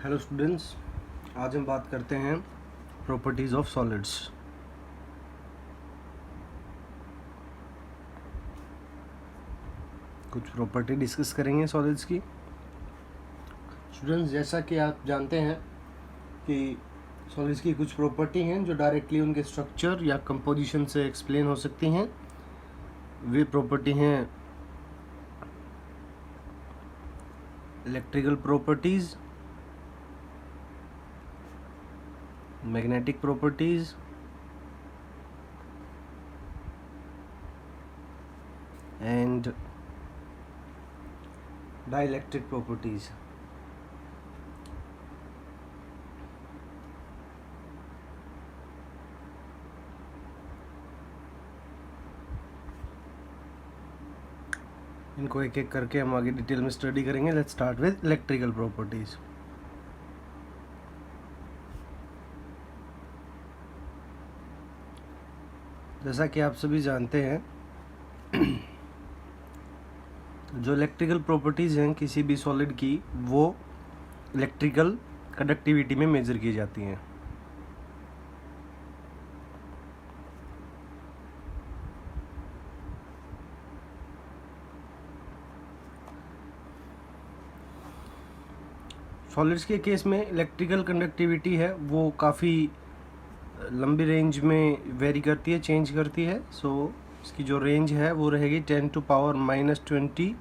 Hello students, आज हम बात करते हैं प्रॉपर्टीज़ ऑफ सॉलिड्स। कुछ प्रॉपर्टी डिस्कस करेंगे सॉलिड्स की। स्टूडेंट्स, जैसा कि आप जानते हैं कि सॉलिड्स की कुछ प्रॉपर्टी हैं जो डायरेक्टली उनके स्ट्रक्चर या कंपोजिशन से एक्सप्लेन हो सकती हैं। वे प्रॉपर्टी हैं electrical properties, magnetic properties and dielectric properties. इनको एक एक करके हम आगे डिटेल में स्टडी करेंगे। Let's start with electrical properties. जैसा कि आप सभी जानते हैं, जो इलेक्ट्रिकल प्रॉपर्टीज़ हैं किसी भी सॉलिड की, वो इलेक्ट्रिकल कंडक्टिविटी में मेजर की जाती हैं। सॉलिड्स के केस में इलेक्ट्रिकल कंडक्टिविटी है वो काफ़ी लंबी रेंज में वेरी करती है, चेंज करती है। इसकी जो रेंज है वो रहेगी 10⁻⁻20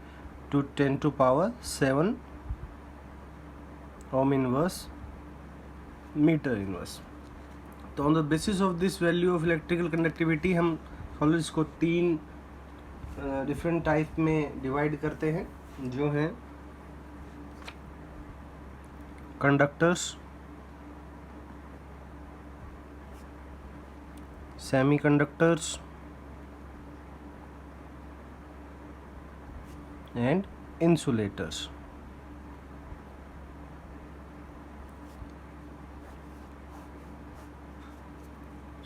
to 10⁻7 ohm inverse metre inverse. तो on the basis of this value of electrical conductivity हम सॉलिड्स को तीन डिफरेंट टाइप में डिवाइड करते हैं, जो हैं conductors, semiconductors and insulators.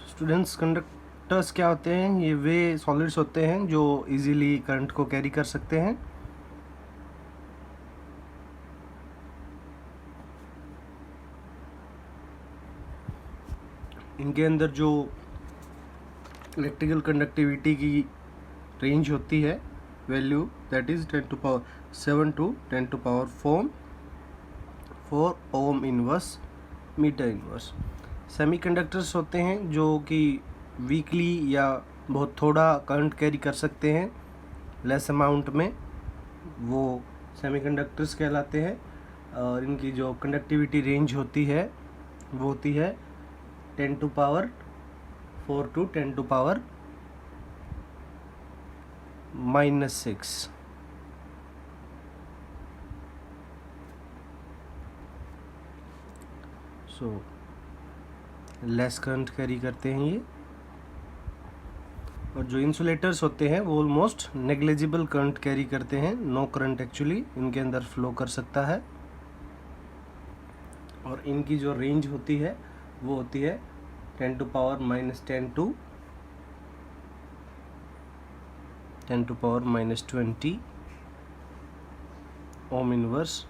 Students, conductors क्या होते हैं? ये वे सॉलिड्स होते हैं जो इजीली करंट को कैरी कर सकते हैं। इनके अंदर जो इलेक्ट्रिकल कंडक्टिविटी की रेंज होती है, value, that is 10⁻7 to 10⁻4 ohm inverse metre inverse. Semiconductors होते हैं जो कि वीकली या बहुत थोड़ा करंट कैरी कर सकते हैं, लेस अमाउंट में, वो सेमीकंडक्टर्स कहलाते हैं। और इनकी जो कंडक्टिविटी रेंज होती है वो होती है 10⁻4 to 10⁻⁻6। लेस करंट कैरी करते हैं ये। और जो इंसुलेटर्स होते हैं वो ऑलमोस्ट नेग्लिजिबल करंट कैरी करते हैं, नो करंट एक्चुअली इनके अंदर फ्लो कर सकता है। और इनकी जो रेंज होती है वो होती है 10⁻⁻10 to 10⁻⁻20 ohm inverse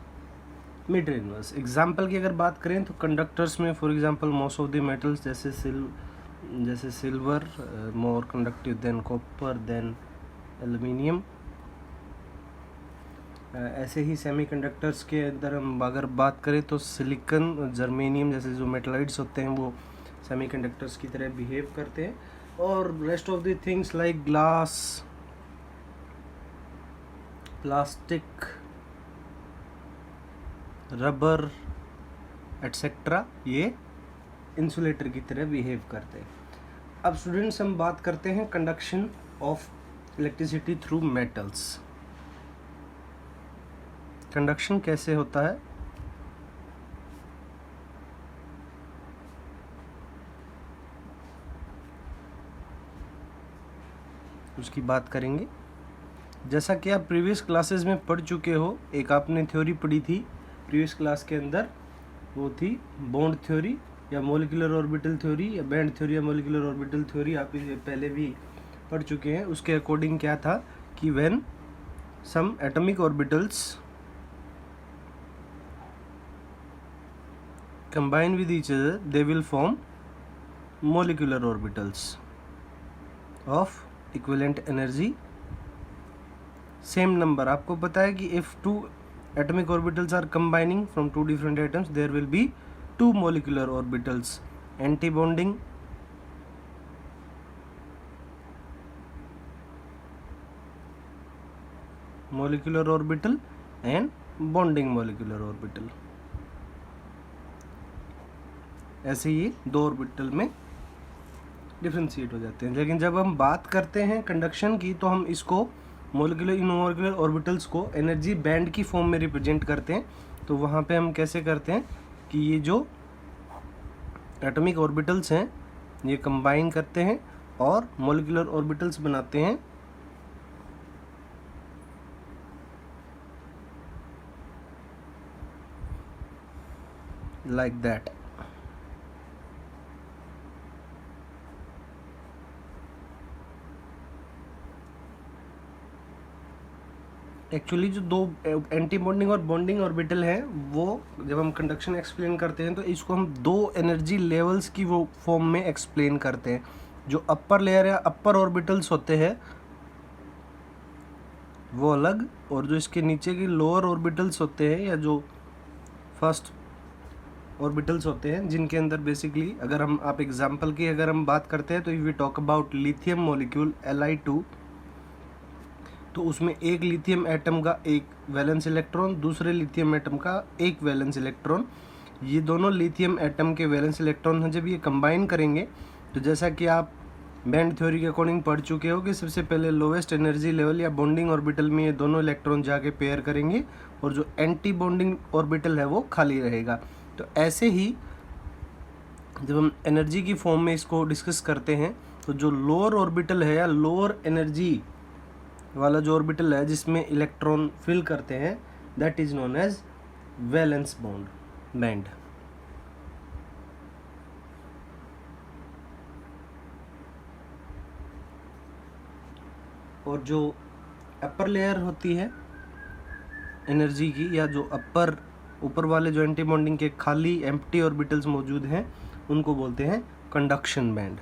metre inverse. Example की अगर बात करें तो कंडक्टर्स में for example most of the metals जैसे silver more conductive than copper than aluminium. ऐसे ही सेमीकंडक्टर्स के अंदर हम अगर बात करें तो सिलिकॉन, जर्मेनियम जैसे जो मेटलाइड्स होते हैं वो सेमीकंडक्टर्स की तरह बिहेव करते हैं। और rest of the things like glass, plastic, rubber etcetera, ये इंसुलेटर की तरह बिहेव करते हैं। अब स्टूडेंट्स, हम बात करते हैं conduction of electricity through metals. Conduction कैसे होता है? उसकी बात करेंगे। जैसा कि आप प्रीवियस क्लासेस में पढ़ चुके हो, एक आपने थ्योरी पढ़ी थी प्रीवियस क्लास के अंदर, वो थी बॉन्ड थ्योरी या मॉलिक्यूलर ऑर्बिटल थ्योरी या बैंड थ्योरी या मॉलिक्यूलर ऑर्बिटल थ्योरी। आप इसे पहले भी पढ़ चुके हैं। उसके अकॉर्डिंग क्या था कि when some atomic orbitals combine with each other, they will form molecular orbitals of equivalent energy same number. आपको पता है कि if two atomic orbitals are combining from two different atoms, there will be two molecular orbitals, antibonding molecular orbital and bonding molecular orbital. ऐसे ये दो orbital में differentiate हो जाते हैं। लेकिन जब हम बात करते हैं कंडक्शन की तो हम इसको मोलिकुलर ऑर्बिटल्स को एनर्जी बैंड की फॉर्म में रिप्रेजेंट करते हैं। तो वहाँ पे हम कैसे करते हैं कि ये जो एटॉमिक ऑर्बिटल्स हैं ये कंबाइन करते हैं और मोलिकुलर ऑर्बिटल्स बनाते हैं लाइक दैट। एक्चुअली जो दो एंटी बॉन्डिंग और बॉन्डिंग ऑर्बिटल है वो जब हम कंडक्शन एक्सप्लेन करते हैं तो इसको हम दो एनर्जी लेवल्स की वो फॉर्म में एक्सप्लेन करते हैं। जो अपर लेयर या अपर ऑर्बिटल्स होते हैं वो अलग, और जो इसके नीचे के लोअर ऑर्बिटल्स होते हैं या जो फर्स्ट ऑर्बिटल्स होते हैं जिनके अंदर बेसिकली अगर हम आप एग्जांपल की अगर हम बात करते हैं तो if we talk about lithium molecule Li2, तो उसमें एक लिथियम एटम का एक वैलेंस इलेक्ट्रॉन, दूसरे लिथियम एटम का एक वैलेंस इलेक्ट्रॉन, ये दोनों लिथियम एटम के वैलेंस इलेक्ट्रॉन हैं। जब ये कंबाइन करेंगे तो जैसा कि आप बैंड थ्योरी के अकॉर्डिंग पढ़ चुके हो कि सबसे पहले लोवेस्ट एनर्जी लेवल या बॉन्डिंग ऑर्बिटल में ये दोनों इलेक्ट्रॉन जाके पेयर करेंगे और जो एंटी बॉन्डिंग ऑर्बिटल है वो खाली रहेगा। तो ऐसे ही जब हम एनर्जी की फॉर्म में इसको डिस्कस करते हैं तो जो लोअर ऑर्बिटल है या लोअर एनर्जी वाला जो ऑर्बिटल है जिसमें इलेक्ट्रॉन फिल करते हैं that is known as valence band. और जो अपर लेयर होती है एनर्जी की या जो ऊपर वाले जो एंटी बॉन्डिंग के खाली एम्प्टी ऑर्बिटल्स मौजूद हैं उनको बोलते हैं कंडक्शन बैंड।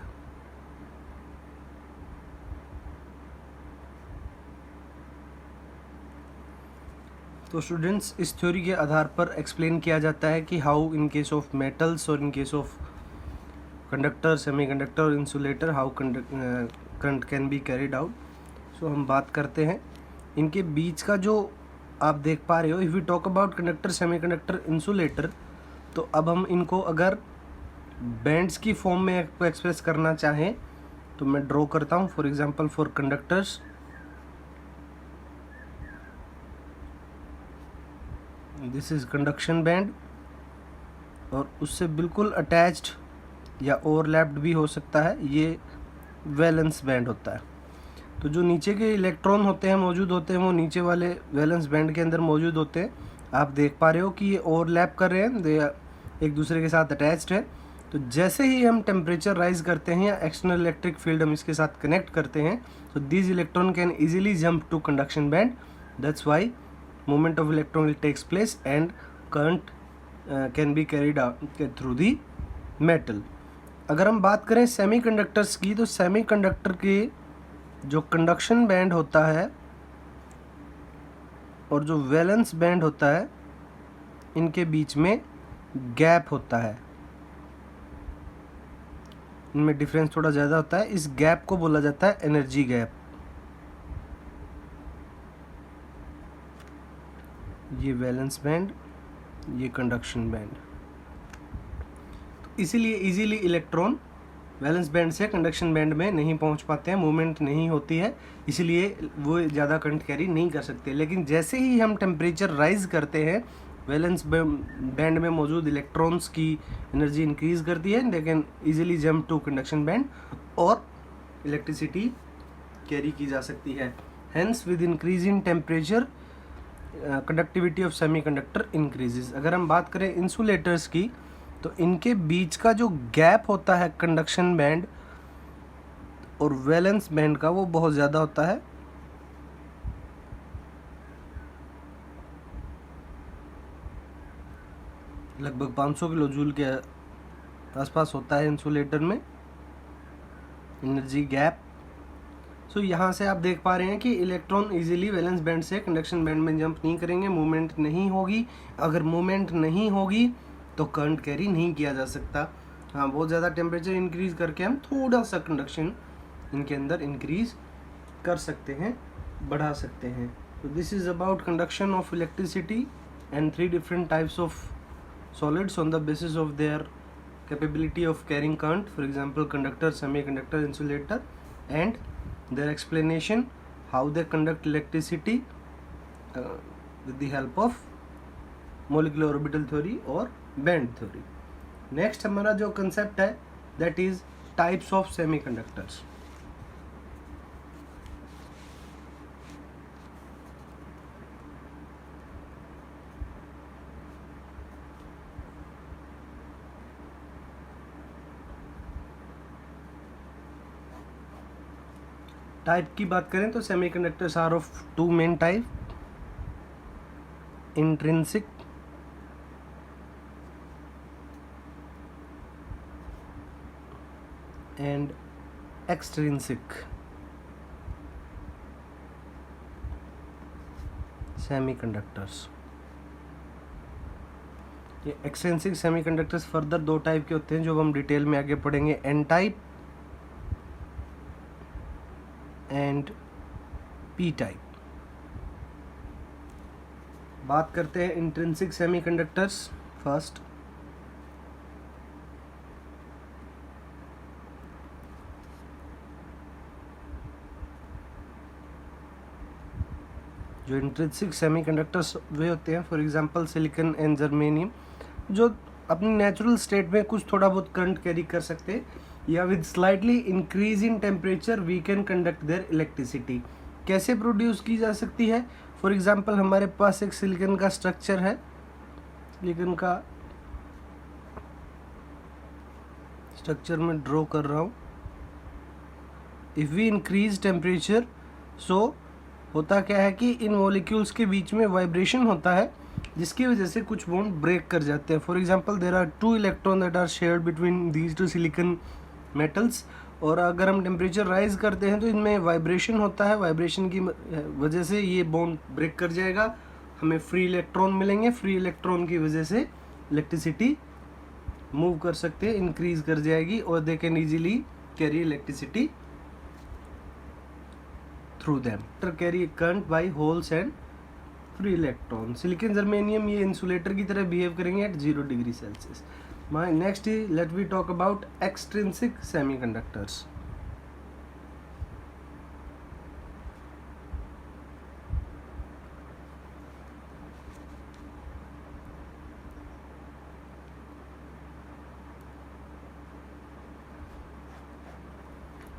तो स्टूडेंट्स इस थ्योरी के आधार पर एक्सप्लेन किया जाता है कि how in case of metals और in case of conductor, semiconductor और insulator how current can be carried out. So हम बात करते हैं इनके बीच का जो आप देख पा रहे हो, if we talk about conductor, semiconductor, insulator, तो अब हम इनको अगर बैंड्स की फॉर्म में एक्सप्रेस करना चाहें तो मैं ड्रॉ करता हूँ। For example for conductors this is conduction band, और उससे बिल्कुल अटैच्ड या ओवरलैप्ड भी हो सकता है ये वैलेंस बैंड होता है। तो जो नीचे के इलेक्ट्रॉन होते हैं मौजूद होते हैं वो नीचे वाले वैलेंस बैंड के अंदर मौजूद होते हैं। आप देख पा रहे हो कि ये ओवरलैप कर रहे हैं, एक दूसरे के साथ अटैच्ड है। तो जैसे ही हम टेम्परेचर राइज करते हैं या एक्सटर्नल इलेक्ट्रिक फील्ड हम इसके साथ कनेक्ट करते हैं तो this electron can easily jump to conduction band, that's why movement of electron will takes place and current can be carried out through the metal। अगर हम बात करें सेमीकंडक्टर्स की तो सेमीकंडक्टर के जो कंडक्शन बैंड होता है और जो वैलेंस बैंड होता है इनके बीच में गैप होता है, इनमें डिफरेंस थोड़ा ज़्यादा होता है। इस गैप को बोला जाता है एनर्जी गैप। ये वैलेंस बैंड, ये कंडक्शन बैंड। इसीलिए इजीली इलेक्ट्रॉन वैलेंस बैंड से कंडक्शन बैंड में नहीं पहुंच पाते हैं, मूवमेंट नहीं होती है, इसलिए वो ज़्यादा करंट कैरी नहीं कर सकते। लेकिन जैसे ही हम टेम्परेचर राइज करते हैं वैलेंस बैंड में मौजूद इलेक्ट्रॉन्स की एनर्जी इंक्रीज करती है, they can easily jump to conduction band और इलेक्ट्रिसिटी कैरी की जा सकती है। Hence with increase in temperature conductivity of semiconductor increases. अगर हम बात करें इंसुलेटर्स की तो इनके बीच का जो गैप होता है कंडक्शन बैंड और वैलेंस बैंड का वो बहुत ज़्यादा होता है। लगभग 500 किलो जूल के आसपास होता है इंसुलेटर में एनर्जी गैप। सो यहाँ से आप देख पा रहे हैं कि इलेक्ट्रॉन इजीली वैलेंस बैंड से कंडक्शन बैंड में जंप नहीं करेंगे, मूवमेंट नहीं होगी। अगर मूवमेंट नहीं होगी तो करंट कैरी नहीं किया जा सकता। हाँ, बहुत ज़्यादा टेम्परेचर इंक्रीज करके हम थोड़ा सा कंडक्शन इनके अंदर इंक्रीज कर सकते हैं, बढ़ा सकते हैं। तो this is about conduction of electricity and 3 different types of solids on the basis of their capability of carrying current, for example conductor, semiconductor, insulator, and their explanation how they conduct electricity with the help of molecular orbital theory or band theory. Next हमारा जो concept है that is types of semiconductors. Type की बात करें तो semiconductors are of 2 main type, intrinsic and extrinsic semiconductors. ये extrinsic semiconductors further 2 type के होते हैं जो हम डिटेल में आगे पढ़ेंगे, N type and P type. बात करते हैं इंट्रिंसिक सेमीकंडक्टर्स फर्स्ट। जो इंट्रिंसिक सेमीकंडक्टर्स वे होते हैं, for example silicon and germanium, जो अपनी नेचुरल स्टेट में कुछ थोड़ा बहुत करंट कैरी कर सकते हैं, या with slightly increase in temperature we can conduct their electricity. कैसे प्रोड्यूस की जा सकती है? फॉर एग्जांपल हमारे पास एक सिलिकॉन का स्ट्रक्चर है, सिलिकॉन का स्ट्रक्चर में ड्रॉ कर रहा हूँ। इफ वी इंक्रीज टेम्परेचर, सो होता क्या है कि इन मॉलिक्यूल्स के बीच में वाइब्रेशन होता है जिसकी वजह से कुछ बॉन्ड ब्रेक कर जाते हैं। For example there are 2 electron that are shared between these 2 silicon metals, और अगर हम टेम्परेचर राइज करते हैं तो इनमें वाइब्रेशन होता है। वाइब्रेशन की वजह से ये बॉन्ड ब्रेक कर जाएगा, हमें फ्री इलेक्ट्रॉन मिलेंगे। फ्री इलेक्ट्रॉन की वजह से इलेक्ट्रिसिटी मूव कर सकते हैं, इंक्रीज कर जाएगी, और they can easily carry electricity through them, carry current by holes and free electron. Silicon germanium ये इंसुलेटर की तरह बिहेव करेंगे at 0 degree Celsius. My next is let we talk about extrinsic semiconductors.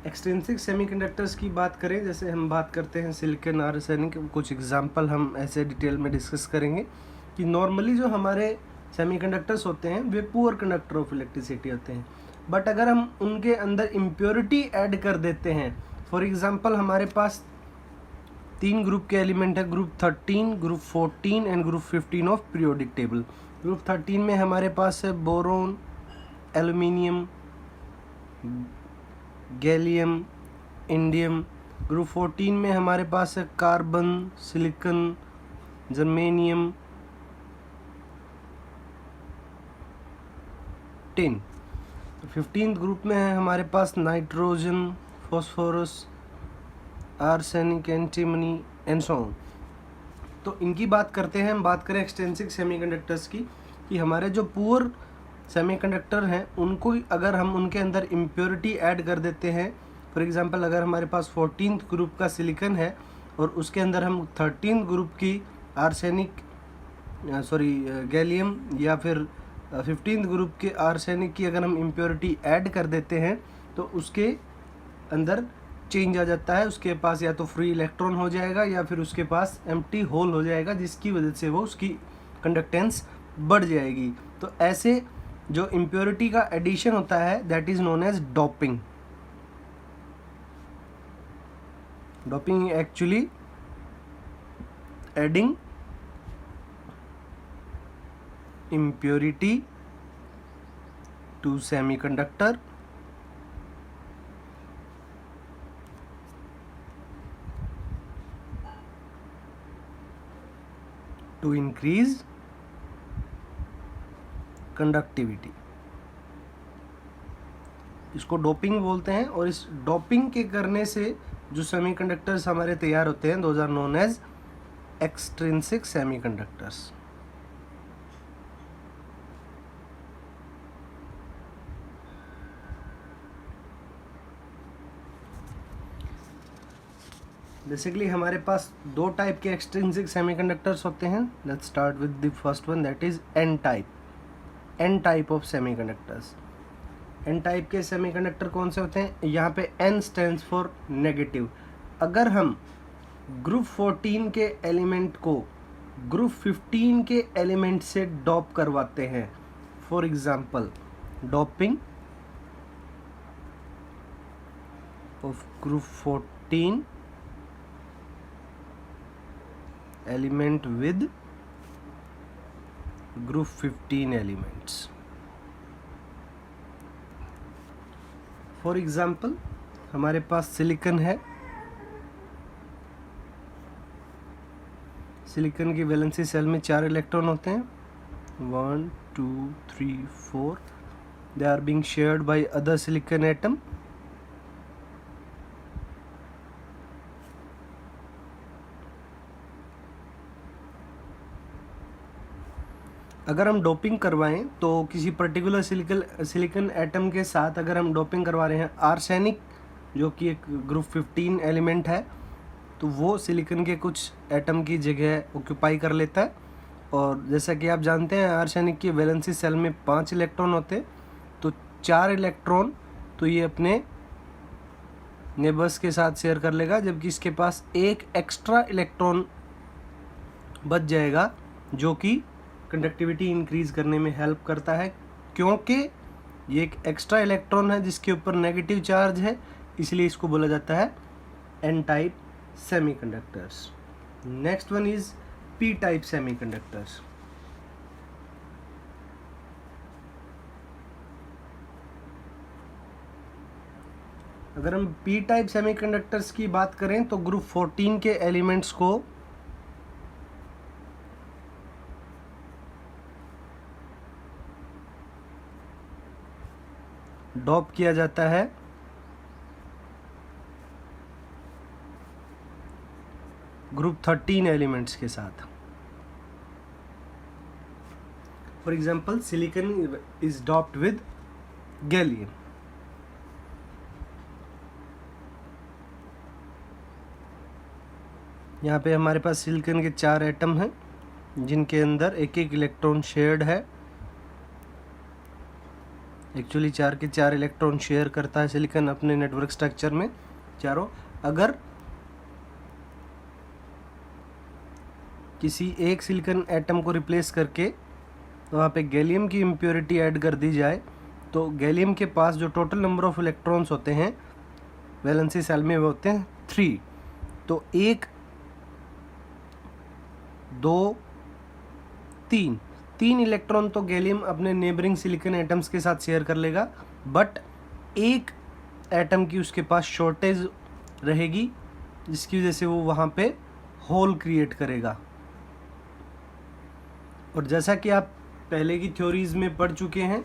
Extrinsic semiconductors की बात करें, जैसे हम बात करते हैं सिलिकॉन, आर्सेनिक, कुछ एग्जांपल हम ऐसे डिटेल में डिस्कस करेंगे कि नॉर्मली जो हमारे सेमीकंडक्टर्स होते हैं वे पुअर कंडक्टर ऑफ इलेक्ट्रिसिटी होते हैं, बट अगर हम उनके अंदर इम्प्योरिटी ऐड कर देते हैं, फॉर एग्जांपल हमारे पास 3 ग्रुप के एलिमेंट है, group 13, group 14 and group 15 of periodic table. Group 13 में हमारे पास है boron, aluminium, gallium, indium. Group 14 में हमारे पास है carbon, silicon, germanium, tin. 15th group में है हमारे पास nitrogen, phosphorus, arsenic, antimony and so on. तो इनकी बात करते हैं। हम बात करें एक्सटेंसिव सेमीकंडक्टर्स की, कि हमारे जो पुअर सेमीकंडक्टर हैं उनको अगर हम उनके अंदर इम्प्योरिटी ऐड कर देते हैं, फॉर एग्जांपल अगर हमारे पास 14th ग्रुप का सिलिकॉन है और उसके अंदर हम 13th ग्रुप की आर्सेनिक गैलियम या फिर 15th ग्रुप के आर्सेनिक की अगर हम इम्प्योरिटी ऐड कर देते हैं तो उसके अंदर चेंज आ जाता है। उसके पास या तो फ्री इलेक्ट्रॉन हो जाएगा या फिर उसके पास एम्प्टी होल हो जाएगा, जिसकी वजह से वो उसकी कंडक्टेंस बढ़ जाएगी। तो ऐसे जो इम्प्योरिटी का एडिशन होता है that is known as doping. Doping actually adding impurity to semiconductor to increase conductivity। इसको डोपिंग बोलते हैं, और इस डोपिंग के करने से जो सेमीकंडक्टर्स हमारे तैयार होते हैं those are known as extrinsic semiconductors. Basically हमारे पास दो टाइप के एक्सट्रिंसिक सेमीकंडक्टर्स होते हैं। Let's start with the first one, that is N type. N type of semiconductors. N type के सेमीकंडक्टर कौन से होते हैं? यहाँ पे एन स्टैंड्स फॉर नेगेटिव। अगर हम ग्रुप 14 के एलिमेंट को ग्रुप 15 के एलिमेंट से डॉप करवाते हैं, for example doping of group 14 element with group 15 elements. For example हमारे पास सिलिकॉन है। सिलिकॉन की वैलेंसी सेल में 4 इलेक्ट्रॉन होते हैं, 1 2 3 4। They are being shared by other silicon atom. अगर हम डोपिंग करवाएं तो किसी पर्टिकुलर सिलिकॉन एटम के साथ अगर हम डोपिंग करवा रहे हैं आर्सेनिक, जो कि एक ग्रुप 15 एलिमेंट है, तो वो सिलिकॉन के कुछ एटम की जगह ऑक्यूपाई कर लेता है। और जैसा कि आप जानते हैं आर्सेनिक की वैलेंसी सेल में 5 इलेक्ट्रॉन होते हैं, तो 4 इलेक्ट्रॉन तो ये अपने नेबर्स के साथ शेयर कर लेगा, जबकि इसके पास एक एक्स्ट्रा इलेक्ट्रॉन बच जाएगा जो कि कंडक्टिविटी इंक्रीज करने में हेल्प करता है। क्योंकि ये एक एक्स्ट्रा इलेक्ट्रॉन है जिसके ऊपर नेगेटिव चार्ज है, इसलिए इसको बोला जाता है N type semiconductors. Next one is P type semiconductors. अगर हम पी टाइप सेमीकंडक्टर्स की बात करें तो ग्रुप 14 के एलिमेंट्स को डॉप किया जाता है ग्रुप 13 एलिमेंट्स के साथ। For example silicon is doped with gallium. यहाँ पे हमारे पास सिलिकॉन के 4 एटम हैं जिनके अंदर एक एक इलेक्ट्रॉन शेयर्ड है। एक्चुअली 4 के 4 इलेक्ट्रॉन शेयर करता है सिलिकॉन अपने नेटवर्क स्ट्रक्चर में चारों। अगर किसी एक सिलिकॉन एटम को रिप्लेस करके वहाँ पे गैलियम की इम्प्योरिटी ऐड कर दी जाए तो गैलियम के पास जो टोटल नंबर ऑफ इलेक्ट्रॉन्स होते हैं वैलेंसी सेल में वो होते हैं 3। तो 1 2 3 इलेक्ट्रॉन तो गैलियम अपने नेबरिंग सिलिकॉन एटम्स के साथ शेयर कर लेगा, बट एक एटम की उसके पास शॉर्टेज रहेगी जिसकी वजह से वो वहाँ पे होल क्रिएट करेगा। और जैसा कि आप पहले की थ्योरीज में पढ़ चुके हैं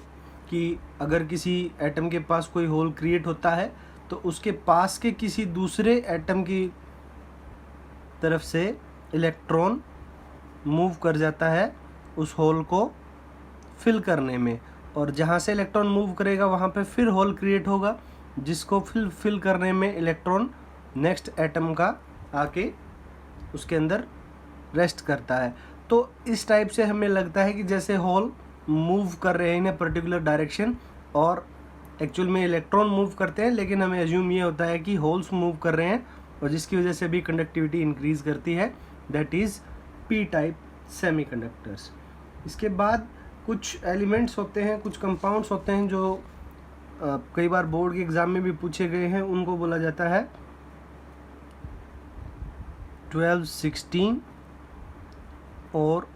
कि अगर किसी एटम के पास कोई होल क्रिएट होता है तो उसके पास के किसी दूसरे एटम की तरफ से इलेक्ट्रॉन मूव कर जाता है उस होल को फिल करने में, और जहाँ से इलेक्ट्रॉन मूव करेगा वहाँ पे फिर होल क्रिएट होगा जिसको फिल करने में इलेक्ट्रॉन नेक्स्ट एटम का आके उसके अंदर रेस्ट करता है। तो इस टाइप से हमें लगता है कि जैसे होल मूव कर रहे हैं इन ए पर्टिकुलर डायरेक्शन, और एक्चुअल में इलेक्ट्रॉन मूव करते हैं, लेकिन हमें अज्यूम ये होता है कि होल्स मूव कर रहे हैं और जिसकी वजह से भी कंडक्टिविटी इंक्रीज करती है। That is P type semiconductors. इसके बाद कुछ एलिमेंट्स होते हैं, कुछ कंपाउंड्स होते हैं जो कई बार बोर्ड के एग्ज़ाम में भी पूछे गए हैं, उनको बोला जाता है 12 16 और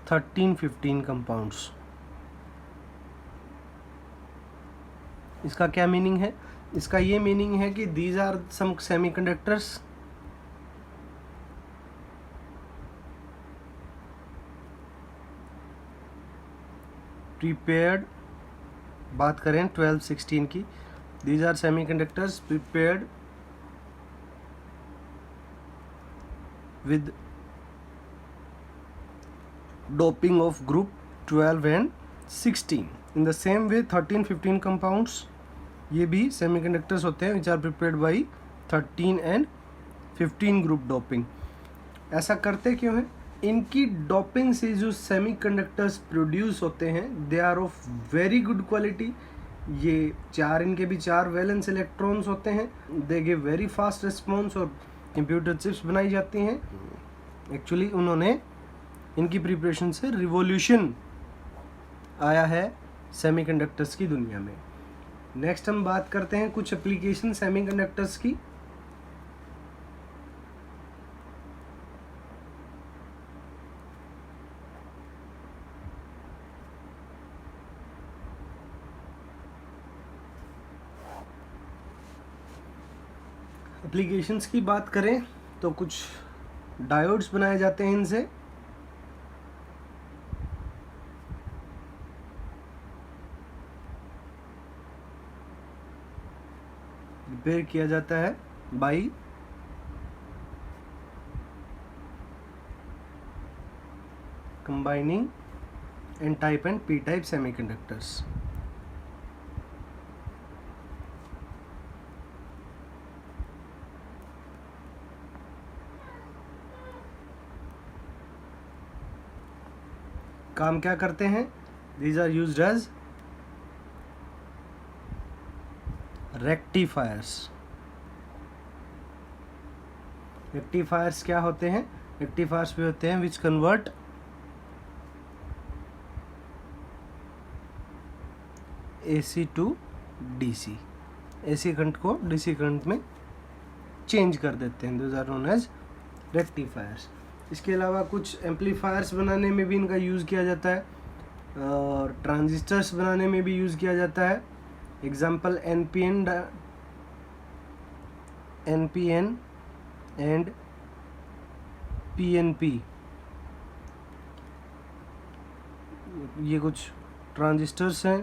13-15 कंपाउंड्स। इसका क्या मीनिंग है? इसका ये मीनिंग है कि these are some semiconductors prepared, बात करें 12-16 की, these are semiconductors prepared with doping of group 12 and 16। In the same way 13-15 compounds ये भी सेमीकंडक्टर्स होते हैं which are prepared by 13 and 15 group doping. ऐसा करते क्यों है? इनकी डोपिंग से जो सेमीकंडक्टर्स प्रोड्यूस होते हैं they are of very good quality. ये इनके भी 4 वैलेंस इलेक्ट्रॉन्स होते हैं, they give very fast response और कंप्यूटर चिप्स बनाई जाती हैं। एक्चुअली उन्होंने इनकी प्रिपरेशन से रिवॉल्यूशन आया है सेमीकंडक्टर्स की दुनिया में। नेक्स्ट हम बात करते हैं कुछ एप्लीकेशन सेमीकंडक्टर्स की। एप्लीकेशंस की बात करें तो कुछ डायोड्स बनाए जाते हैं इनसे। रिपेयर किया जाता है by combining N type and P type semiconductors. काम क्या करते हैं? These are used as rectifiers. Rectifiers क्या होते हैं? रेक्टिफायर्स भी होते हैं which convert AC to DC, AC current को DC करंट में चेंज कर देते हैं। Those are known as rectifiers. इसके अलावा कुछ एम्पलीफायर्स बनाने में भी इनका यूज़ किया जाता है और ट्रांजिस्टर्स बनाने में भी यूज़ किया जाता है। एग्जाम्पल NPN एंड PNP, ये कुछ ट्रांजिस्टर्स हैं।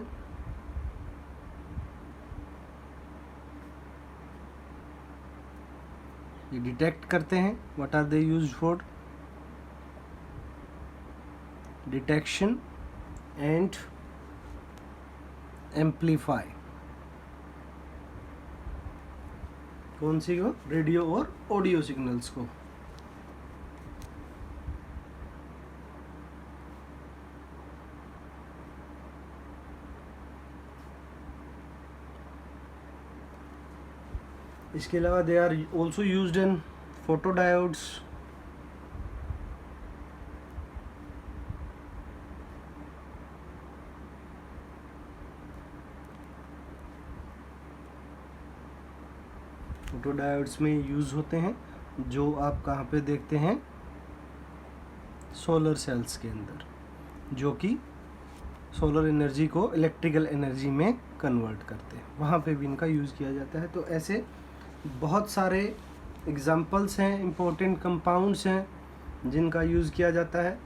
ये डिटेक्ट करते हैं। What are they used for? Detection and amplify. कौन सी को? रेडियो और ऑडियो सिग्नल्स को। इसके अलावा they are also used in photodiodes. Photodiodes में यूज़ होते हैं जो आप कहाँ पे देखते हैं? सोलर सेल्स के अंदर, जो कि सोलर एनर्जी को इलेक्ट्रिकल एनर्जी में कन्वर्ट करते हैं, वहाँ पे भी इनका यूज़ किया जाता है। तो ऐसे बहुत सारे एग्जांपल्स हैं, इम्पोर्टेंट कंपाउंड्स हैं जिनका यूज़ किया जाता है।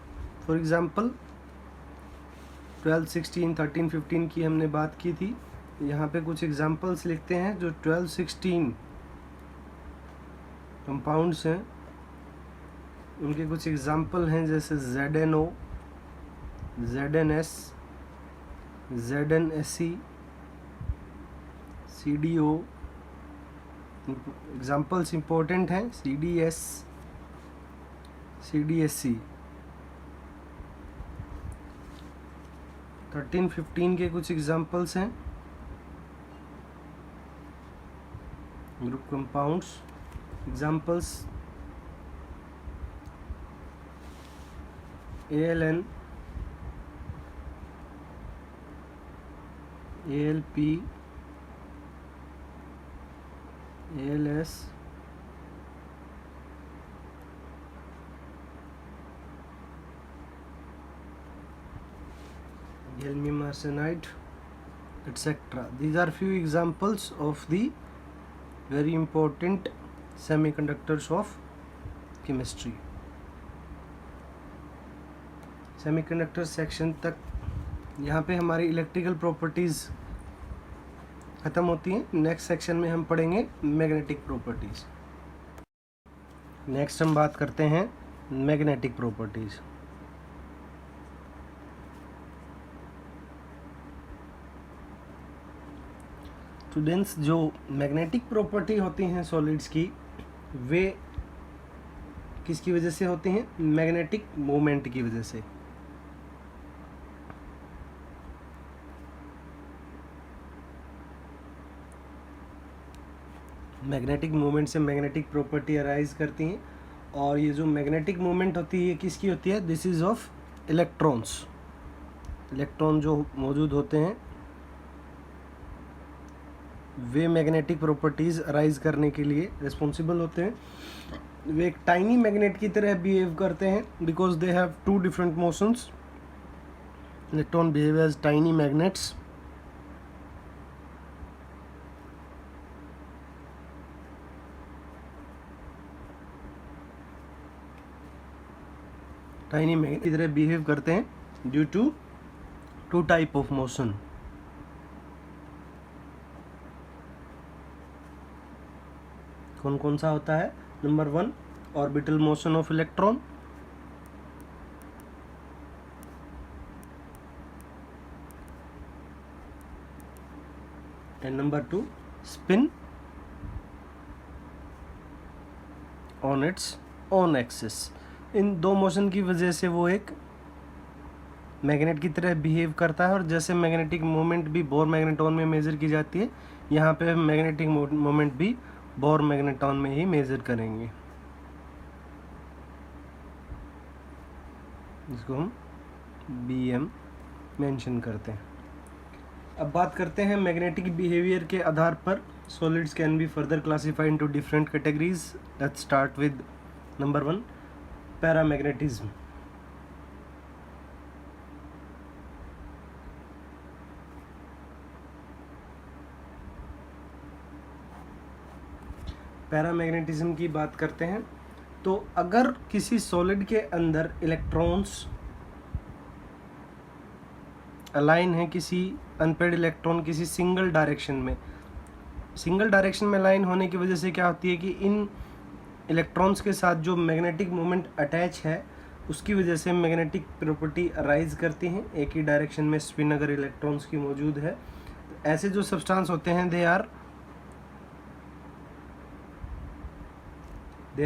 फॉर एग्ज़ाम्पल 12, 16, 13, 15 की हमने बात की थी। यहाँ पे कुछ एग्जांपल्स लिखते हैं जो 12, 16 कंपाउंड्स हैं, उनके कुछ एग्जांपल हैं जैसे ZNO, ZNS, ZNSE, CDO। Examples important हैं। CDS, CDSC। 13, 15 के कुछ एग्जांपल्स हैं group compounds. Examples ALN, ALP, ALS, gallium arsenide, etc. These are few examples of the very important semiconductors of chemistry. Semiconductor section तक यहाँ पे हमारी electrical properties ख़त्म होती हैं. नेक्स्ट सेक्शन में हम पढ़ेंगे मैग्नेटिक प्रॉपर्टीज़. नेक्स्ट हम बात करते हैं मैग्नेटिक प्रॉपर्टीज़. स्टूडेंट्स, जो मैग्नेटिक प्रॉपर्टी होती हैं सॉलिड्स की, वे किसकी वजह से होती हैं? मैग्नेटिक मोमेंट की वजह से. मैग्नेटिक मोमेंट से मैग्नेटिक प्रॉपर्टी अराइज करती हैं. और ये जो मैग्नेटिक मोमेंट होती है, ये किसकी होती है? This is of electrons. Electron जो मौजूद होते हैं, वे मैग्नेटिक प्रॉपर्टीज़ अराइज करने के लिए रिस्पॉन्सिबल होते हैं. वे एक टाइनी मैग्नेट की तरह बिहेव करते हैं because they have two different motions. Electron behave as tiny magnets. Tiny magnet की तरह बिहेव करते हैं due to two type of motion. कौन कौन सा होता है? Number 1, orbital motion of electron. And number 2, spin on its own axis. इन दो मोशन की वजह से वो एक मैग्नेट की तरह बिहेव करता है. और जैसे मैग्नेटिक मोमेंट भी बोर मैग्नेटॉन में मेज़र की जाती है, यहाँ पे मैग्नेटिक मोमेंट भी बोर मैग्नेटॉन में ही मेज़र करेंगे. इसको हम BM मेंशन करते हैं. अब बात करते हैं मैग्नेटिक बिहेवियर के आधार पर solids can be further classified into different categories. Let's start with number 1, paramagnetism. Paramagnetism की बात करते हैं तो अगर किसी सॉलिड के अंदर इलेक्ट्रॉन्स अलाइन है, किसी अनपेड इलेक्ट्रॉन किसी सिंगल डायरेक्शन में अलाइन होने की वजह से क्या होती है कि इन इलेक्ट्रॉन्स के साथ जो मैग्नेटिक मोमेंट अटैच है, उसकी वजह से मैग्नेटिक प्रॉपर्टी अराइज करती हैं. एक ही डायरेक्शन में स्पिन अगर इलेक्ट्रॉन्स की मौजूद है, तो ऐसे जो सब्सटेंस होते हैं they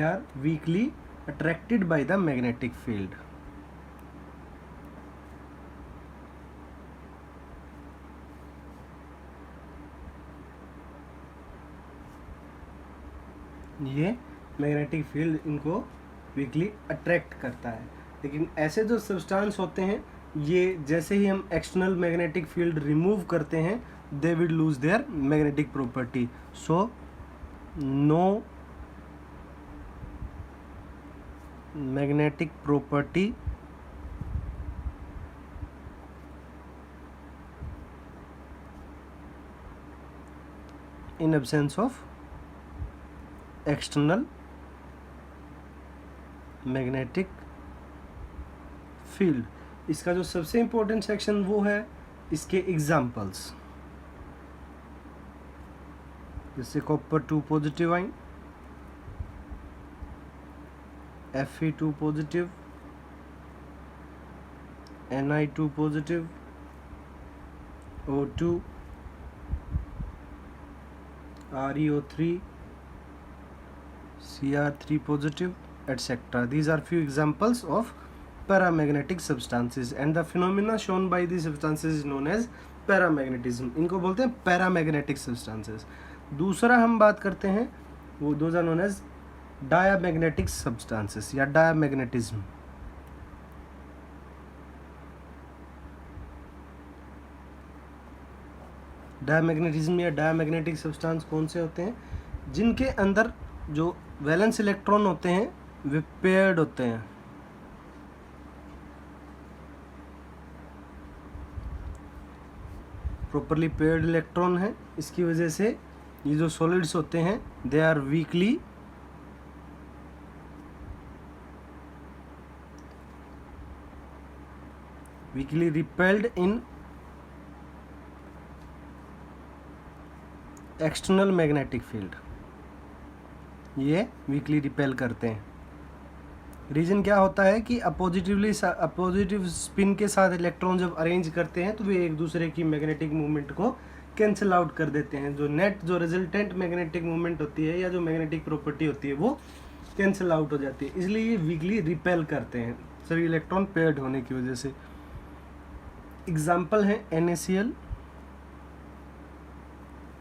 are weakly attracted by the magnetic field. ये मैग्नेटिक फील्ड इनको वीकली अट्रैक्ट करता है. लेकिन ऐसे जो सब्सटेंस होते हैं, ये जैसे ही हम एक्सटर्नल मैग्नेटिक फील्ड रिमूव करते हैं, they will lose their magnetic property. So no magnetic property in absence of external magnetic field. इसका जो सबसे इम्पोर्टेंट सेक्शन वो है इसके एग्जाम्पल्स. जैसे copper 2 positive ion, Fe2 positive, Ni2 positive, O2, ReO3, Cr3 positive, etc. These are few examples of paramagnetic substances and the phenomena shown by these substances is known as paramagnetism. इनको बोलते हैं paramagnetic substances. दूसरा हम बात करते हैं वो those are known as diamagnetic substances या diamagnetism. डायमैग्नेटिज्म या डायमैग्नेटिक सब्सटेंस कौन से होते हैं? जिनके अंदर जो वैलेंस इलेक्ट्रॉन होते हैं वे पेयर्ड होते हैं. प्रॉपरली पेयर्ड इलेक्ट्रॉन है, इसकी वजह से ये जो सॉलिड्स होते हैं they are weakly repelled in external magnetic field. ये वीकली रिपेल करते हैं। रीज़न क्या होता है कि अपोजिटिव स्पिन के साथ इलेक्ट्रॉन जब अरेंज करते हैं तो वे एक दूसरे की मैग्नेटिक मूवमेंट को कैंसिल आउट कर देते हैं। जो रिजल्टेंट मैग्नेटिक मूवमेंट होती है या जो मैग्नेटिक प्रॉपर्टी होती है वो कैंसिल आउट हो जाती है, इसलिए ये वीकली रिपेल करते हैं सभी इलेक्ट्रॉन पेयर्ड होने की वजह से। एग्जाम्पल है NaCl,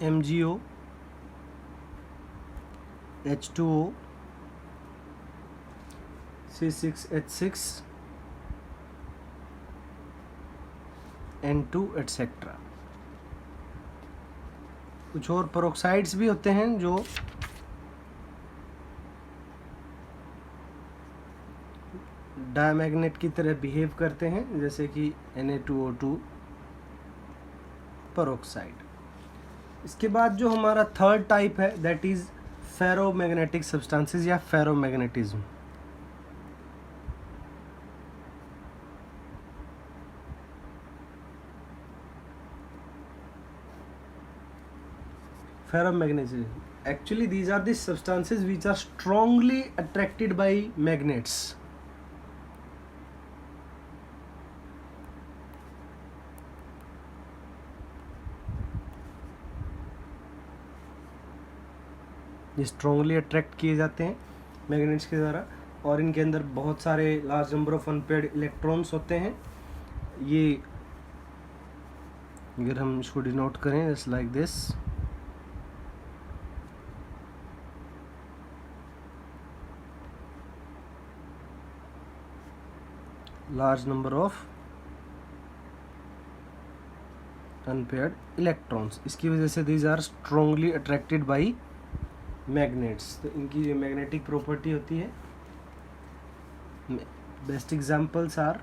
MgO, H2O, C6H6, N2 etcetera. कुछ और पेरोक्साइड्स भी होते हैं जो डायमैग्नेट की तरह बिहेव करते हैं, जैसे कि Na2O2 पेरोक्साइड। इसके बाद जो हमारा थर्ड टाइप है दैट इज फेरोमैग्नेटिक सब्सटेंसेस या ferromagnetism. Ferromagnetism. Actually, these are the substances which are strongly attracted by magnets. ये स्ट्रांगली अट्रैक्ट किए जाते हैं मैग्नेट्स के द्वारा, और इनके अंदर बहुत सारे large number of unpaired electrons होते हैं। ये अगर हम इसको डिनोट करें just like this, large number of unpaired electrons, इसकी वजह से these are strongly attracted by magnets। तो इनकी जो मैग्नेटिक प्रॉपर्टी होती है, best examples are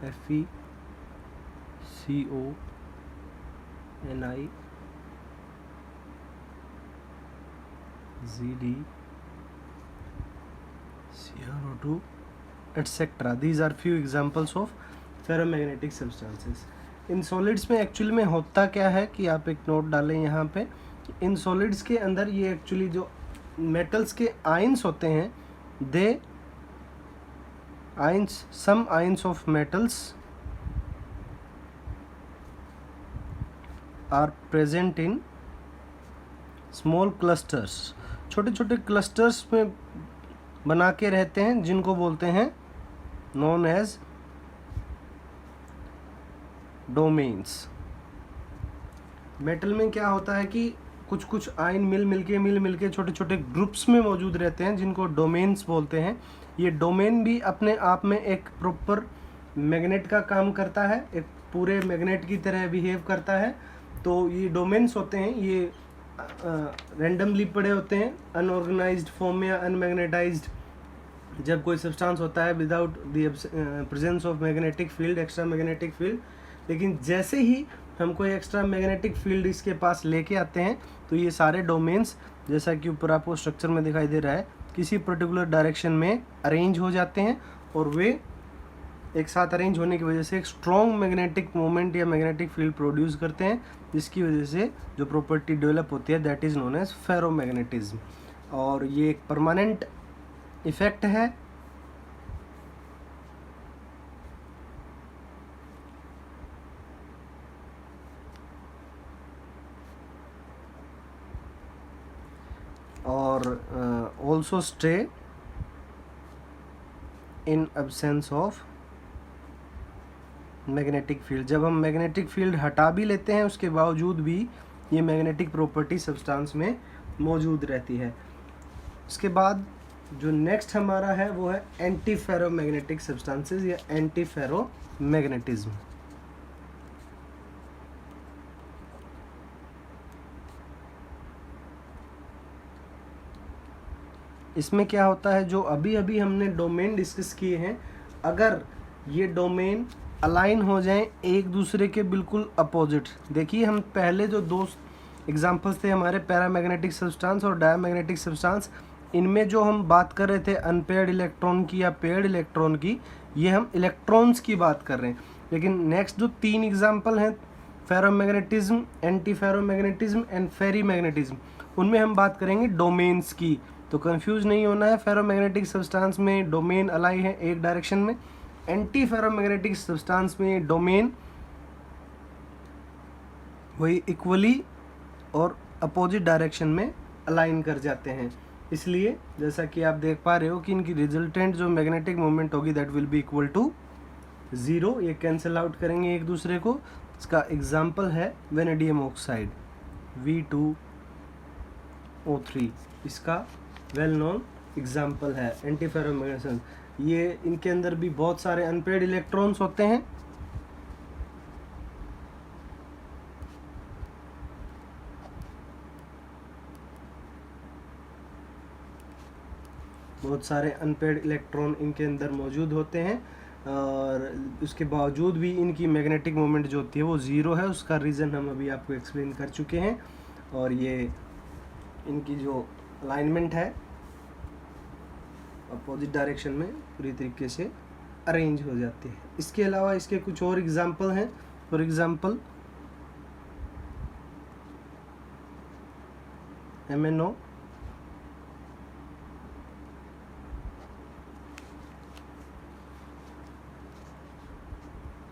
Fe, CO, Ni, Zd, CrO2 etc. These are few examples of ferromagnetic substances. In solids में actually में होता क्या है कि आप एक नोट डालें यहाँ पे, इन सॉलिड्स के अंदर ये एक्चुअली जो मेटल्स के आयंस होते हैं they ions some ions of metals are present in small clusters. छोटे छोटे क्लस्टर्स में बना के रहते हैं जिनको बोलते हैं नोन एज डोमेन्स। मेटल में क्या होता है कि कुछ कुछ आयन मिल के छोटे छोटे ग्रुप्स में मौजूद रहते हैं जिनको डोमेन्स बोलते हैं। ये डोमेन भी अपने आप में एक प्रॉपर मैग्नेट का काम करता है, एक पूरे मैग्नेट की तरह बिहेव करता है। तो ये डोमेन्स होते हैं, ये रैंडमली पड़े होते हैं अनऑर्गेनाइज्ड फॉर्म में या अनमैग्नेटाइज्ड। जब कोई सब्सटेंस होता है without the presence of magnetic field, extra magnetic field, लेकिन जैसे ही हम कोई एक्स्ट्रा मैग्नेटिक फील्ड इसके पास लेके आते हैं तो ये सारे डोमेन्स, जैसा कि ऊपर आपको स्ट्रक्चर में दिखाई दे रहा है, किसी पर्टिकुलर डायरेक्शन में अरेंज हो जाते हैं और वे एक साथ अरेंज होने की वजह से एक स्ट्रॉन्ग मैग्नेटिक मोमेंट या मैग्नेटिक फील्ड प्रोड्यूस करते हैं, जिसकी वजह से जो प्रॉपर्टी डेवलप होती है that is known as ferromagnetism. और ये एक परमानेंट इफेक्ट है। और also stay in absence of magnetic field. जब हम मैग्नेटिक फील्ड हटा भी लेते हैं उसके बावजूद भी ये मैग्नेटिक प्रॉपर्टी सब्सटेंस में मौजूद रहती है। इसके बाद जो नेक्स्ट हमारा है वो है एंटी फेरोमैग्नेटिक सब्सटेंसेस या एंटी फेरोमैग्नेटिज्म। इसमें क्या होता है, जो अभी अभी हमने डोमेन डिस्कस किए हैं, अगर ये डोमेन अलाइन हो जाएं एक दूसरे के बिल्कुल अपोजिट। देखिए हम पहले जो दो एग्जांपल्स थे हमारे पैरामैग्नेटिक सब्सटेंस और डायमैग्नेटिक सब्सटेंस, इनमें जो हम बात कर रहे थे अनपेयर्ड इलेक्ट्रॉन की या पेयर्ड इलेक्ट्रॉन की, ये हम इलेक्ट्रॉन्स की बात कर रहे हैं। लेकिन नेक्स्ट जो 3 एग्जांपल हैं फेरोमैग्नेटिज्म, एंटी फेरोमैग्नेटिज्म एंड फेरीमैग्नेटिज्म, उनमें हम बात करेंगे डोमेन्स की। तो कंफ्यूज नहीं होना है, फेरोमैग्नेटिक सब्सटेंस में डोमेन अलाई है एक डायरेक्शन में, एंटी फेरोमैग्नेटिक सब्सटेंस में डोमेन वही इक्वली और अपोजिट डायरेक्शन में अलाइन कर जाते हैं। इसलिए जैसा कि आप देख पा रहे हो कि इनकी रिजल्टेंट जो मैग्नेटिक मोमेंट होगी that will be equal to 0, ये कैंसिल आउट करेंगे एक दूसरे को। इसका एग्जाम्पल है वेनेडियम ऑक्साइड V2O3, इसका वेल नोन एग्जाम्पल है एंटी फेरोमैग्नेटिज्म। ये इनके अंदर भी बहुत सारे अनपेयर्ड इलेक्ट्रॉन्स होते हैं। बहुत सारे अनपेयर्ड इलेक्ट्रॉन इनके अंदर मौजूद होते हैं और उसके बावजूद भी इनकी मैग्नेटिक मोमेंट जो होती है वो 0 है। उसका रीज़न हम अभी आपको एक्सप्लेन कर चुके हैं। और ये इनकी जो अलाइनमेंट है अपोजिट डायरेक्शन में पूरी तरीके से अरेंज हो जाती है। इसके अलावा इसके कुछ और एग्जाम्पल हैं। For example MnO,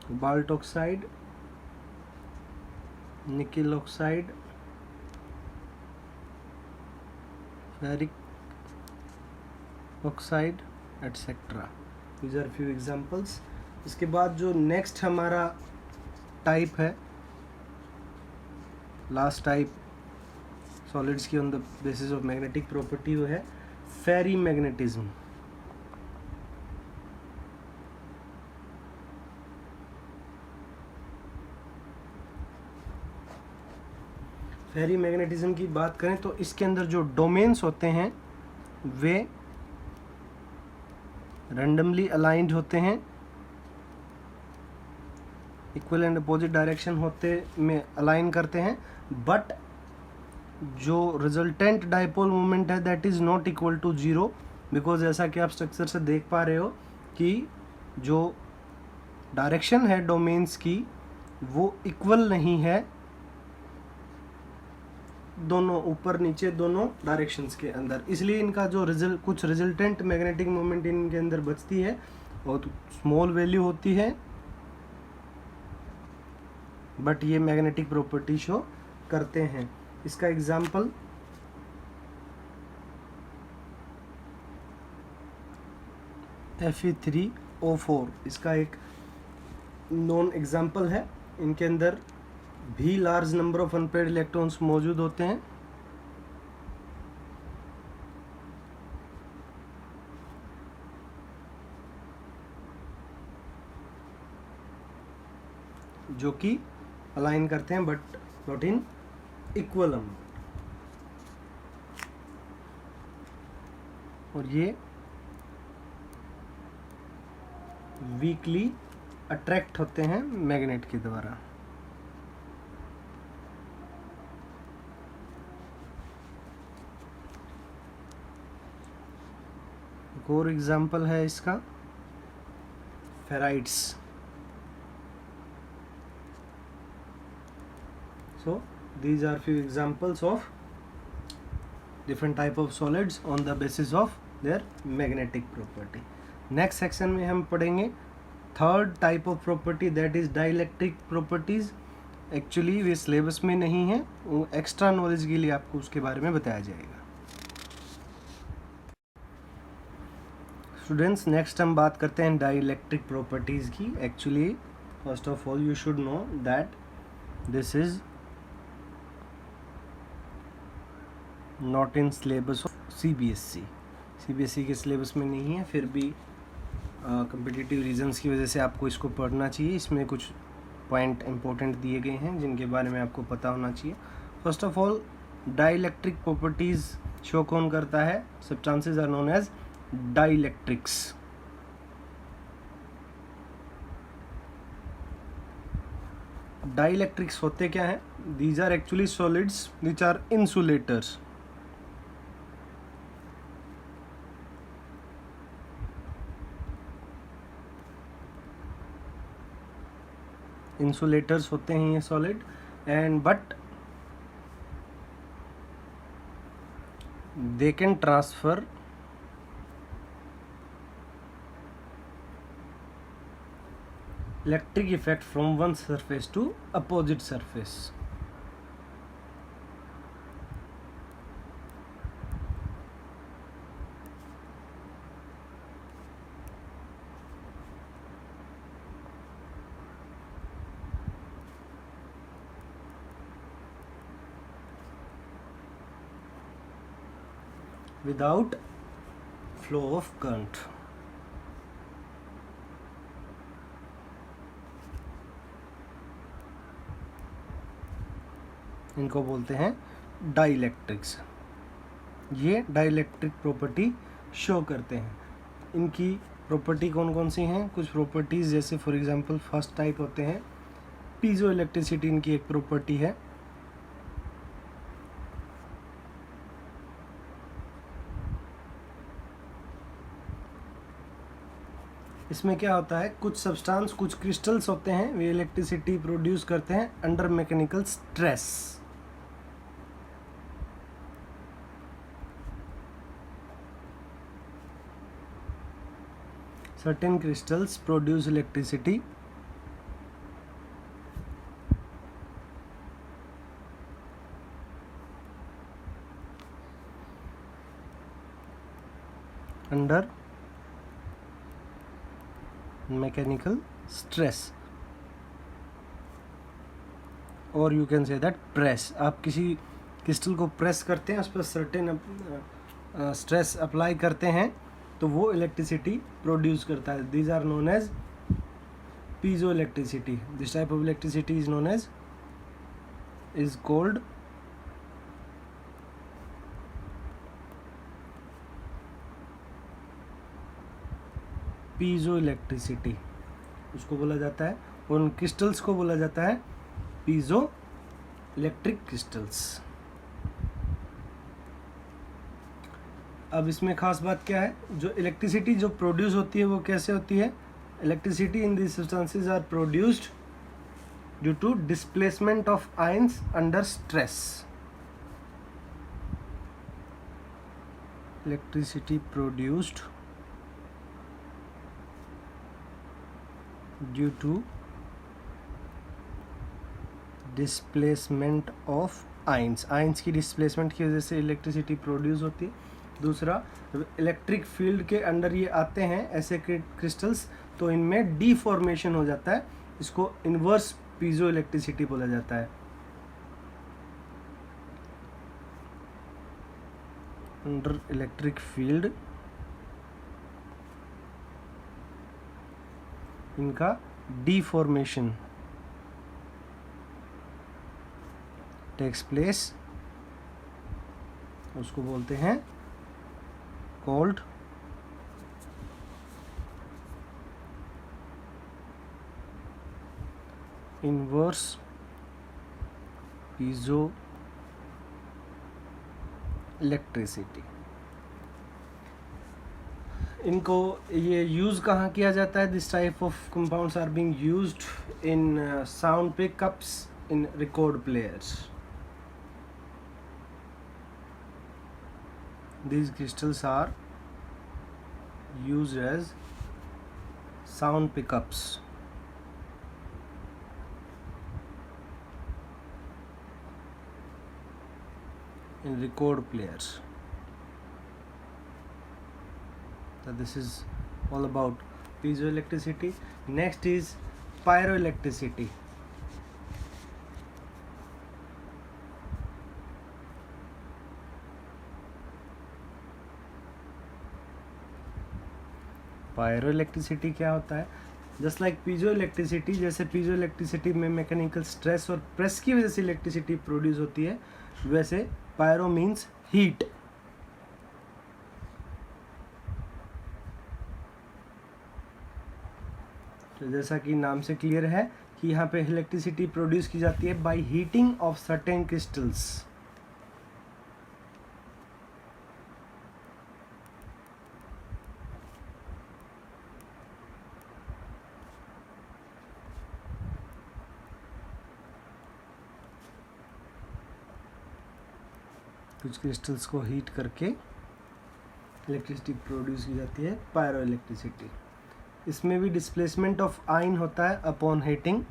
cobalt oxide, nickel oxide, ferric oxide etcetera. These are few examples. इसके बाद जो नेक्स्ट हमारा टाइप है, लास्ट टाइप सॉलिड्स की on the basis of magnetic property, वो है फेरी मैग्नेटिज्म। फेरी मैग्नेटिज्म की बात करें तो इसके अंदर जो डोमेन्स होते हैं वे रैंडमली अलाइंड होते हैं, इक्वल एंड अपोजिट डायरेक्शन होते में अलाइन करते हैं, बट जो रिजल्टेंट डाइपोल मोमेंट है that is not equal to 0, because जैसा कि आप स्ट्रक्चर से देख पा रहे हो कि जो डायरेक्शन है डोमेन्स की वो इक्वल नहीं है दोनों ऊपर नीचे दोनों डायरेक्शंस के अंदर। इसलिए इनका जो कुछ रिजल्टेंट मैग्नेटिक मोमेंट इनके अंदर बचती है और स्मॉल वैल्यू होती है, बट ये मैग्नेटिक प्रॉपर्टी शो करते हैं। इसका एग्जाम्पल Fe3O4, इसका एक नॉन एग्जाम्पल है। इनके अंदर भी large number of unpaired electrons मौजूद होते हैं। जो कि अलाइन करते हैं but not in equal amount. और ये वीकली अट्रैक्ट होते हैं मैग्नेट के द्वारा। एक और एग्जाम्पल है इसका ferrites. So these are few examples of different type of solids on the basis of their magnetic property. Next section में हम पढ़ेंगे third type of property, that is dielectric properties. Actually way syllabus में नहीं है, वो extra knowledge के लिए आपको उसके बारे में बताया जाएगा। स्टूडेंट्स नेक्स्ट हम बात करते हैं डाइलेक्ट्रिक प्रॉपर्टीज़ की। Actually first of all you should know that this is not in syllabus of CBSE के सिलेबस में नहीं है, फिर भी कम्पिटिटिव रीजंस की वजह से आपको इसको पढ़ना चाहिए। इसमें कुछ पॉइंट इंपॉर्टेंट दिए गए हैं जिनके बारे में आपको पता होना चाहिए। First of all dielectric properties show कौन करता है? Substances are known as dielectrics. Dielectrics होते क्या हैं? These are actually solids which are insulators. Insulators होते हैं ये solid, and but they can transfer electric effect from one surface to opposite surface. Without flow of current. इनको बोलते हैं dielectrics. ये डाइलेक्ट्रिक प्रॉपर्टी शो करते हैं. इनकी प्रॉपर्टी कौन कौन सी हैं? कुछ प्रॉपर्टीज़ जैसे फॉर एग्जांपल फर्स्ट टाइप होते हैं पीजो इलेक्ट्रिसिटी, इनकी एक प्रॉपर्टी है. इसमें क्या होता है, कुछ सब्सटेंस, कुछ क्रिस्टल्स होते हैं, वे इलेक्ट्रिसिटी प्रोड्यूस करते हैं under mechanical stress. Certain crystals produce electricity under mechanical stress, or you can say that press. आप किसी क्रिस्टल को प्रेस करते हैं, उस पर सर्टेन स्ट्रेस अप्लाई करते हैं, तो वो इलेक्ट्रिसिटी प्रोड्यूस करता है. These are known as piezo electricity. This type of electricity is known as is called piezo electricity. उसको बोला जाता है, उन क्रिस्टल्स को बोला जाता है पीजो इलेक्ट्रिक क्रिस्टल्स. अब इसमें खास बात क्या है, जो इलेक्ट्रिसिटी जो प्रोड्यूस होती है वो कैसे होती है? Electricity in these substances are produced due to displacement of ions under stress. Electricity produced due to displacement of ions. Ions की डिस्प्लेसमेंट की वजह से इलेक्ट्रिसिटी प्रोड्यूस होती है. दूसरा, इलेक्ट्रिक फील्ड के अंडर ये आते हैं ऐसे क्रिस्टल्स, तो इनमें डीफॉर्मेशन हो जाता है. इसको इन्वर्स पीजो इलेक्ट्रिसिटी बोला जाता है. अंडर इलेक्ट्रिक फील्ड इनका डीफॉर्मेशन टेक्स प्लेस, उसको बोलते हैं called inverse piezoelectricity. इनको ये यूज़ कहाँ किया जाता है? This type of compounds are being used in sound pickups in record players. These crystals are used as sound pickups in record players. So this is all about piezoelectricity. Next is pyroelectricity. Pyro electricity क्या होता है? Just like piezo electricity, जैसे piezo electricity में mechanical stress और press की वजह से electricity produce होती है, वैसे पायरो मीन्स हीट. तो जैसा कि नाम से क्लियर है कि यहाँ पे इलेक्ट्रिसिटी प्रोड्यूस की जाती है by heating of certain crystals. कुछ क्रिस्टल्स को हीट करके इलेक्ट्रिसिटी प्रोड्यूस की जाती है, पायरो इलेक्ट्रिसिटी। इसमें भी डिस्प्लेसमेंट ऑफ आयन होता है upon heating,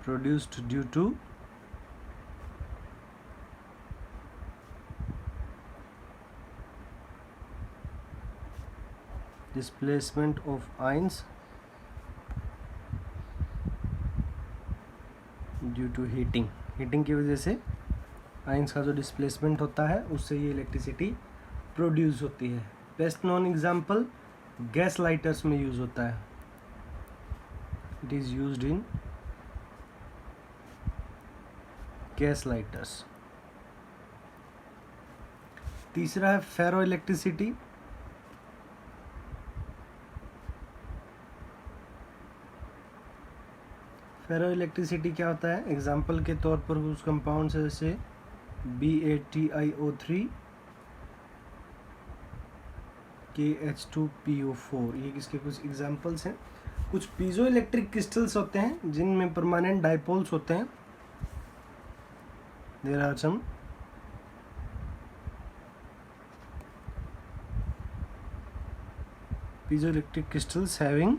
produced due to displacement of ions due to heating. Heating की वजह से आयंस का जो डिस्प्लेसमेंट होता है उससे ये इलेक्ट्रिसिटी प्रोड्यूस होती है। Best known example gas lighters में यूज होता है। It is used in gas lighters. तीसरा है फेरो इलेक्ट्रिसिटी। फेरो इलेक्ट्रिसिटी क्या होता है? एग्जाम्पल के तौर पर उस कंपाउंड से जैसे BaTiO3 KH2PO4, ये किसके कुछ एग्जाम्पल्स हैं। कुछ पीजो इलेक्ट्रिक क्रिस्टल्स होते हैं जिनमें परमानेंट डाइपोल्स होते हैं। There are some piezoelectric crystals having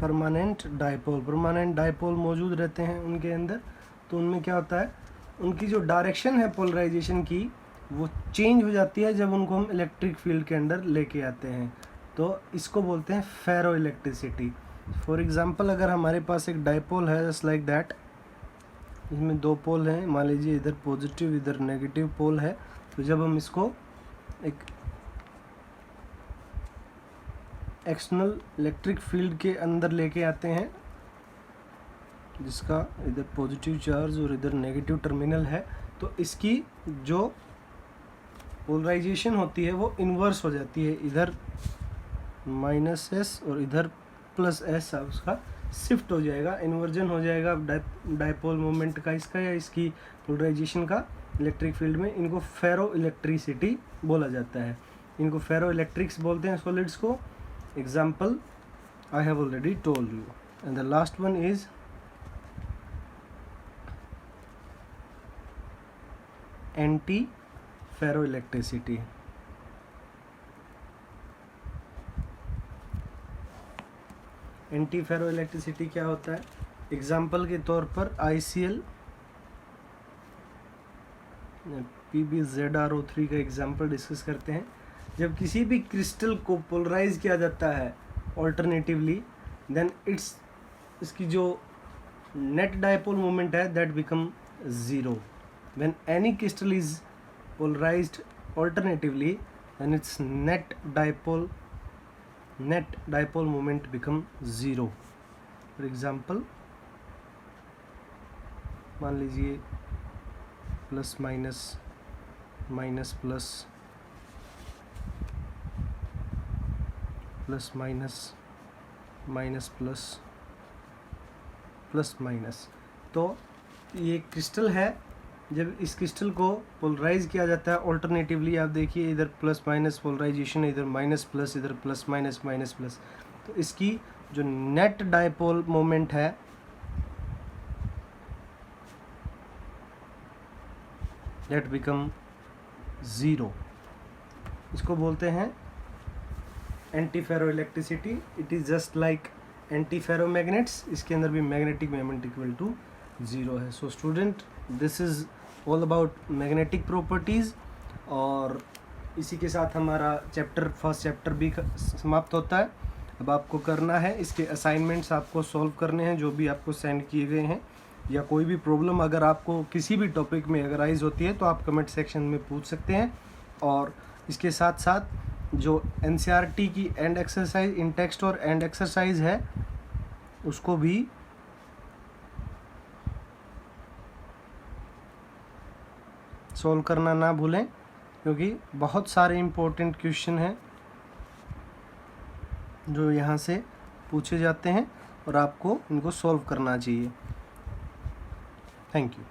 permanent dipole मौजूद रहते हैं उनके अंदर। तो उनमें क्या होता है, उनकी जो डायरेक्शन है पोलराइजेशन की वो चेंज हो जाती है जब उनको हम इलेक्ट्रिक फील्ड के अंदर लेके आते हैं। तो इसको बोलते हैं फेरो इलेक्ट्रिसिटी। फॉर एग्जांपल अगर हमारे पास एक डाइपोल है जस्ट लाइक दैट, इसमें दो पोल हैं, मान लीजिए इधर पॉजिटिव इधर नेगेटिव पोल है। तो जब हम इसको एक एक्सटर्नल इलेक्ट्रिक फील्ड के अंदर लेके आते हैं जिसका इधर पॉजिटिव चार्ज और इधर नेगेटिव टर्मिनल है, तो इसकी जो पोलराइजेशन होती है वो इन्वर्स हो जाती है। इधर -s और इधर +s उसका शिफ्ट हो जाएगा, इन्वर्जन हो जाएगा डाइपोल मोमेंट का इसका या इसकी पोलराइजेशन का इलेक्ट्रिक फील्ड में। इनको फेरो इलेक्ट्रिसिटी बोला जाता है। इनको फेरो इलेक्ट्रिक्स बोलते हैं सॉलिड्स को। Example I have already told you, and the last one is anti-ferroelectricity. एंटी-फेरोइलेक्ट्रिसिटी क्या होता है? एग्जाम्पल के तौर पर ICl PbZrO3 का एग्जाम्पल डिस्कस करते हैं। जब किसी भी क्रिस्टल को पोलराइज किया जाता है ऑल्टरनेटिवली, देन इसकी जो नेट डाइपोल मोमेंट है that become zero. When any crystal is polarised alternatively then its net dipole moment become zero. For example मान लीजिए plus minus minus plus plus minus minus plus plus minus. तो ये crystal है, जब इस crystal को polarise किया जाता है ऑल्टरनेटिवली, आप देखिए इधर प्लस माइनस पोलराइजेशन है, इधर माइनस प्लस, इधर प्लस माइनस माइनस प्लस। तो इसकी जो नेट डाइपोल मोमेंट है दैट बिकम ज़ीरो। इसको बोलते हैं anti ferro electricity. It is just like anti ferro magnets, इसके अंदर भी magnetic moment equal to zero है। So student, this is all about magnetic properties. और इसी के साथ हमारा फर्स्ट चैप्टर भी समाप्त होता है। अब आपको करना है, इसके असाइनमेंट्स आपको सॉल्व करने हैं जो भी आपको सेंड किए गए हैं, या कोई भी प्रॉब्लम अगर आपको किसी भी टॉपिक में अगर राइज होती है तो आप कमेंट सेक्शन में पूछ सकते हैं। और इसके साथ साथ जो NCERT की एंड एक्सरसाइज इन टेक्स्ट और एंड एक्सरसाइज है उसको भी सॉल्व करना ना भूलें, क्योंकि बहुत सारे इम्पोर्टेंट क्वेश्चन हैं जो यहाँ से पूछे जाते हैं और आपको इनको सॉल्व करना चाहिए। Thank you.